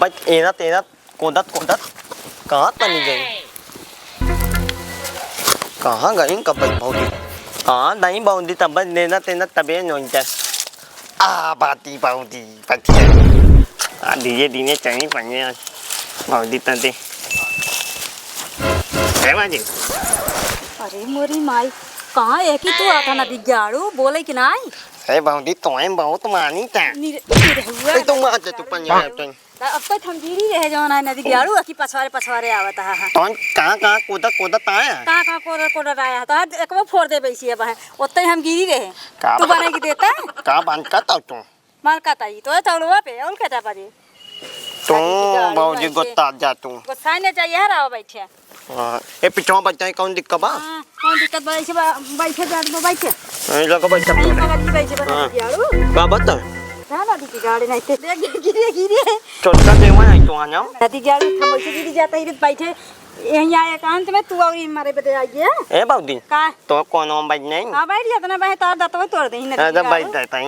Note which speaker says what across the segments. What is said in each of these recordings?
Speaker 1: बच एना तेना कोदत कोदत कहाँ तनी गई कहाँ गई कब बहुदी कहाँ नहीं बहुदी तब लेना तेना तबे नोंचा आ बाती बहुदी पतिया आ धीरे धीरे चली पड़ने बहुदी तंते है बाजी
Speaker 2: अरे मोरी माई कहाँ है कि तू आता ना दिगाड़ू बोले कि नहीं
Speaker 1: है बहुदी तो हम बहुत मानी था
Speaker 2: हुआ
Speaker 1: तो मार दे तू पंजाब तो
Speaker 2: अब तक हम गिरी रहे जो ना नदी गाड़ू की पछवारे पछवारे आवता है
Speaker 1: तो कहाँ कोदत कोदत आया
Speaker 2: कहाँ कोडर कोडर आया तो एक बार फोड़ दे बैसी अब है उतने हम गिरी रहे तू बना के देता
Speaker 1: कहाँ बंद करता तू
Speaker 2: मार काता ही तो तौलवा पे और कहता पाजी
Speaker 1: तू बहुदी गुस्सा जा तू
Speaker 2: गुस्सा नहीं चाहिए है राव बैठे
Speaker 1: ये पिछवा बच्चा कौन दिक्कत बा
Speaker 2: कौन दिक्कत बैठे बैठे
Speaker 1: ये लोग बैठा
Speaker 2: बैठे
Speaker 1: का बता
Speaker 2: ना दी गाड़ी नहीं ते गिरे गिरे
Speaker 1: छोटा देवा है तो आना
Speaker 2: नदी गाड़ी थम बैठे गिरी जाता ही बैठे यहीं आए एकांत में तू और मारे बदे आ गया
Speaker 1: ए बाउदी
Speaker 2: का
Speaker 1: तो कौन हम बैठ नहीं
Speaker 2: हां बैठ जाता ना भाई तार दाता तोड़ दे नदी
Speaker 1: अरे बैठ जाता है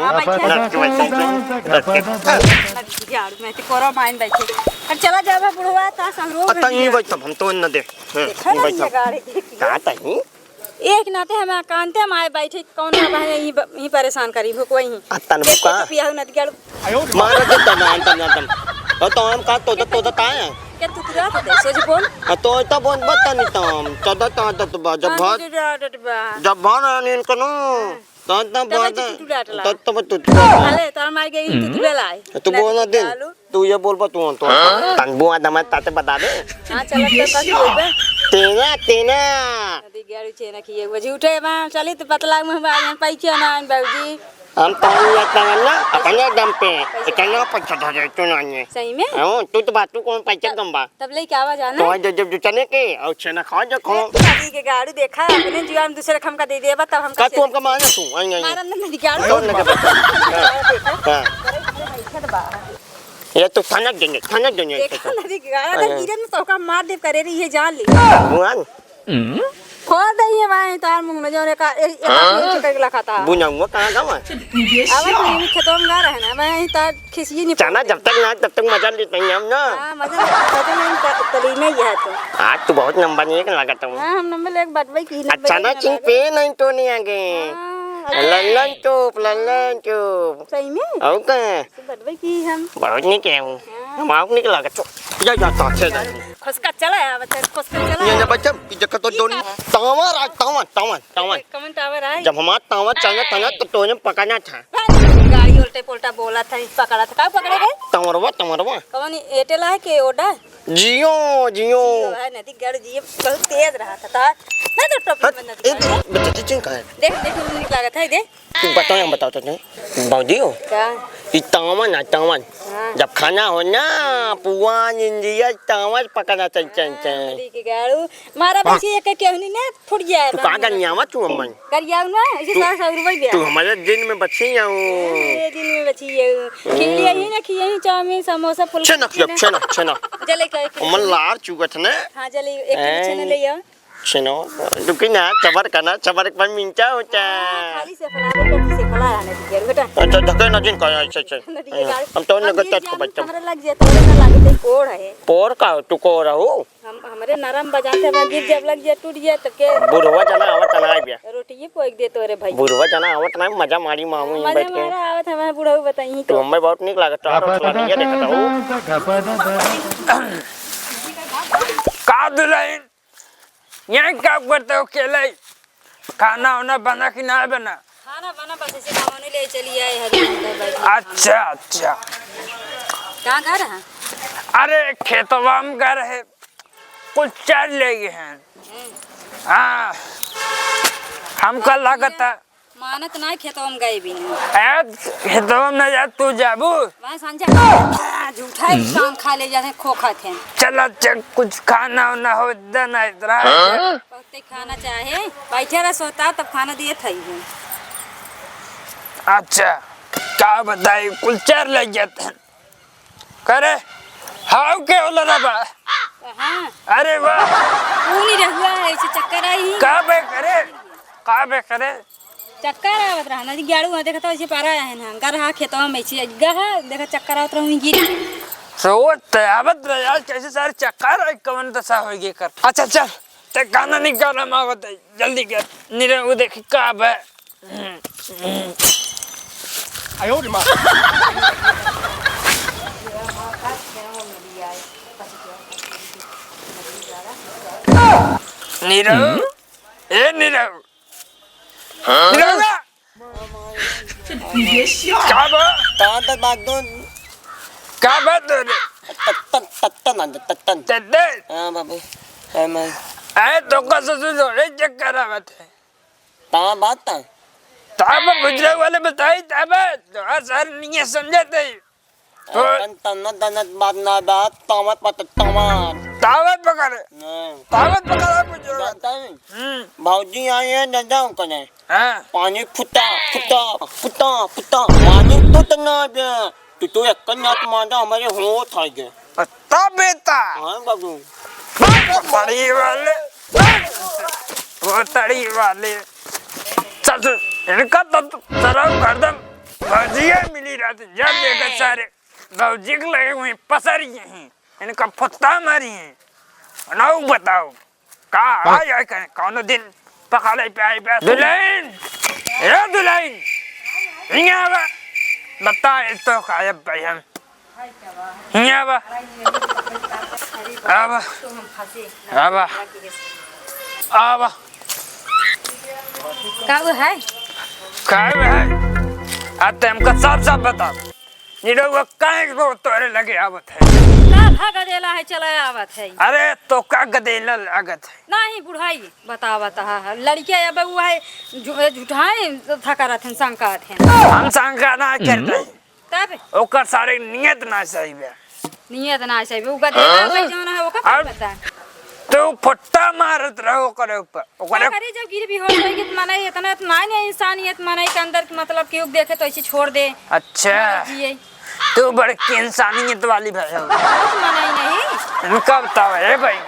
Speaker 2: नदी गाड़ी में ते कोरा माइन बैठे और चला जावा बुढ़वा ता संगरो
Speaker 1: अतन नहीं बैठ हम तो न दे बैठ
Speaker 2: गाड़ी
Speaker 1: का तही
Speaker 2: एक नाते हम एकांत में आए बैठे कौन भाई यहीं परेशान करी भूख वहीं
Speaker 1: अतन बुका
Speaker 2: पिया नदी गाड़ी
Speaker 1: मार के तम तो हम का तो आया
Speaker 2: क्या तू तुरा तो सोच बोल
Speaker 1: तो बोल बता नहीं तम तो जब भर नहीं कनो तो
Speaker 2: अरे तार मार गई तू लाए
Speaker 1: तू बोल दे तू ये बोल बा तू तो तनबू आदम ताते बता दे
Speaker 2: हां चल के पास होबे
Speaker 1: तेना तेना
Speaker 2: नदी गाड़ी चेना किए वो झूठे में चली तो पतला में हम पैसे ना बाबूजी
Speaker 1: हम तो ना अपने दम पे इतना पैसा धरे तू ना ये
Speaker 2: सही में
Speaker 1: हां तू तो बात तू कौन पैसा दम बा
Speaker 2: तब ले क्या आवाज आना
Speaker 1: तो जब चने के और छना खा जो खो
Speaker 2: नदी के गाड़ी देखा अपने जीवन दूसरे खम का दे देबा तब हम
Speaker 1: का तू हमका मारना तू आई
Speaker 2: मारा नदी गाड़ी
Speaker 1: तो लगे हां ये तो थानक देंगे
Speaker 2: देखा नदी के गाड़ी अगर गिरन में तो का मार दे करे रही है जान ली
Speaker 1: बुआन
Speaker 2: खोल दई है भाई तार मुंह में जोरे का एक चक्कर लखाता
Speaker 1: बुना हुआ कहां गावा
Speaker 2: अब हम खेतों में गा रहे ना भाई तार खिसिए नहीं
Speaker 1: चना जब तक मजा लेते हैं हम ना
Speaker 2: हां मजा नहीं तली नहीं है तो
Speaker 1: आज तू बहुत नंबर एक लगाता हूं
Speaker 2: हां हम नंबर एक बटवाई की
Speaker 1: अच्छा ना चिंग पे नहीं तो नहीं आगे लल्लन चुप
Speaker 2: सही में
Speaker 1: और का
Speaker 2: बटवाई की हम
Speaker 1: बहुत नहीं क्या हूं हम आउट निकला का जा तो अच्छे जा
Speaker 2: खुसका चला है बच्चा खुसका चला
Speaker 1: ये बच्चा जब तो दोनी तावा
Speaker 2: कमेंट आवर है
Speaker 1: जब हमारा तावा चलना तो तोने पकड़ना था
Speaker 2: गाड़ी उल्टे पुल्टा बोला था पकड़ा था का पकड़े गए
Speaker 1: तमरवा
Speaker 2: कौन एयरटेल है के ओडा
Speaker 1: जियो
Speaker 2: है नदी गाड़ी जियो बहुत तेज रहा था ना तो टॉपिक में नदी
Speaker 1: बच्चा चिंग का है
Speaker 2: देख निक लगा था देख
Speaker 1: तू बताओ तो बाउदी हो
Speaker 2: क्या
Speaker 1: तावन जब खाना हो ना पुआन इंडिया तावन पकड़ा चल
Speaker 2: नदी के गाड़ू मारा बच्ची एक केहनी ने फुट गया
Speaker 1: तू कहां गनियावा तू अम्मन
Speaker 2: करियाऊ ना इसे 100 रुपए दिया
Speaker 1: तू हमारे दिन में बच्ची आऊं
Speaker 2: ये दिन में बची है खिलिया ही ना खिया चाउमीन समोसा फुल
Speaker 1: छना
Speaker 2: जले के
Speaker 1: अमन लार चुगत ने
Speaker 2: हां जले एक छने ले आ
Speaker 1: छनो दुकी ना चबर पर मिंचा होता
Speaker 2: खाली से फला रहने दीजिए बेटा
Speaker 1: अच्छा धके न जिन का अच्छा हम तो नगत तक को बच्चा
Speaker 2: हमरा लग जाए तो ना लगे कोड़ है
Speaker 1: पोर का तू को रहो
Speaker 2: हम हमरे नरम बजाते में गिर जब लग जाए टूट जाए तब के
Speaker 1: बुढ़वा जना आवत ना आइबे
Speaker 2: रोटी ये पोक दे तोरे भाई
Speaker 1: बुढ़वा जना आवत ना मजा मारी मामू यहीं बैठ के
Speaker 2: मजा मारा आवत हमें बुढ़ऊ बताई
Speaker 1: तो हमें बहुत निक लागत आरो चला ये देखता हूं
Speaker 3: का दुलाइन यहाँ क्या करते हो अकेले खाना वाना बना कि ना बना
Speaker 2: खाना बना बस ऐसे खाने ले चली आए हरी
Speaker 3: अच्छा
Speaker 2: कहाँ घर है
Speaker 3: अरे खेतवा में घर है कुछ चार ले गए हैं हाँ हमका लागत है
Speaker 2: मानत ना खेतवा में गए भी नहीं
Speaker 3: खेतवा में जा तू जाबू
Speaker 2: वहाँ सांझा झूठा ही काम खा ले जाते खोखा थे
Speaker 3: चला चल कुछ खाना वाना हो देना इधर
Speaker 2: बहुत खाना चाहे बैठे रह सोता तब खाना दिए थे
Speaker 3: अच्छा क्या बताई कुल चार ले जाते हैं करे हाउ के होला रबा
Speaker 2: हाँ
Speaker 3: अरे वाह
Speaker 2: वो नहीं रहुआ है ऐसे चक्कर आई
Speaker 3: का बे करे
Speaker 2: चक्कर आवत रहा नदी गाड़ू देखा तो ऐसे पारा है ना घर हा खेतवा में ऐसे गहा देखा चक्कर आवत रहूं गिर
Speaker 3: सोच तयावत रह यार कैसे सारे चक्कर कवन दशा होगी कर। अच्छा चल ते गाना निकाल मावत जल्दी कर निरे वो देख का बे।
Speaker 1: आयो रे मां
Speaker 3: नीरव ए नीरव नीरव क्या बा
Speaker 1: तांत बागदो
Speaker 3: क्या बात है
Speaker 1: तत्तन
Speaker 3: चद्दे
Speaker 1: हां बाबू हां मैं
Speaker 3: आए तो का ससुर रे चक्कर आवत है
Speaker 1: ता बात ता
Speaker 3: ताब गुजरे वाले बताई ताब तो सर नहीं समझते तो
Speaker 1: तन बात ना बात तमत पत तमत
Speaker 3: तावत पकड़ पकड़ा
Speaker 1: भाजी आए हैं दादा कने
Speaker 3: हां
Speaker 1: पानी फुटा फुटा फुटा फुटा पानी फुटना बे तो एक कन्यात मांदा हमारे हो था के
Speaker 3: तब बेटा
Speaker 1: हां बाबू
Speaker 3: तड़ी वाले वो तड़ी वाले ससुर इनका तो सराव कर दम भजिया मिली रात जब देखा सारे भौजी के लगे हुए पसरी हैं इनका फुत्ता मारी हैं नाउ बताओ का आया कने कौन दिन पकाले पे आई पे दुल्हन ए दुल्हन यहाँ बा बता तो खायब भाई हम यहाँ बा आबा आबा आबा
Speaker 2: का वो है
Speaker 3: आते हमका साफ साफ बताओ निडो वो काहे को तोरे लगे आवत है
Speaker 2: का भागा देला है चला आवत है।
Speaker 3: अरे तो का गदेला लागत है
Speaker 2: नहीं बुढ़ाई बतावत है लड़के अब वो है झूठाए थका रहथन शंका थे
Speaker 3: हम शंका ना करते
Speaker 2: तब
Speaker 3: ओकर सारे नियत ना सही बे
Speaker 2: नियत ना सही वो गदेला भाई जौन है ओका पता
Speaker 3: तो फट्टा मारत रहो करे ऊपर ओकरे
Speaker 2: करे जब गिर भी हो जाए कि माने इतना नहीं इंसानियत माने के अंदर मतलब कि देखे तो ऐसे छोड़ दे।
Speaker 3: अच्छा तू बड़े की इंसानियत वाली भाई हो
Speaker 2: माने नहीं
Speaker 3: इनका बताओ है भाई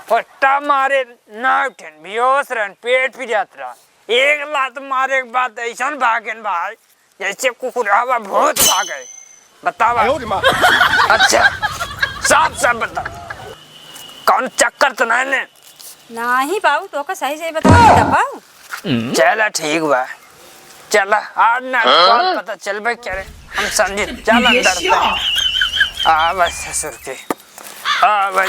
Speaker 3: फट्टा मारे ना उठन बेहोश रहन पेट भी जात रहा एक लात मारे के बाद ऐसा भागन भाई जैसे कुकुर हवा भूत भागे बताओ अच्छा साफ साफ बताओ कौन चक्कर तो नहीं
Speaker 2: पाऊ तो का सही सही बता पाऊ
Speaker 3: चला ठीक बा चला आज ना कौन पता चल भाई क्या रे हम समझे चल अंदर आ बस ससुर के आ भाई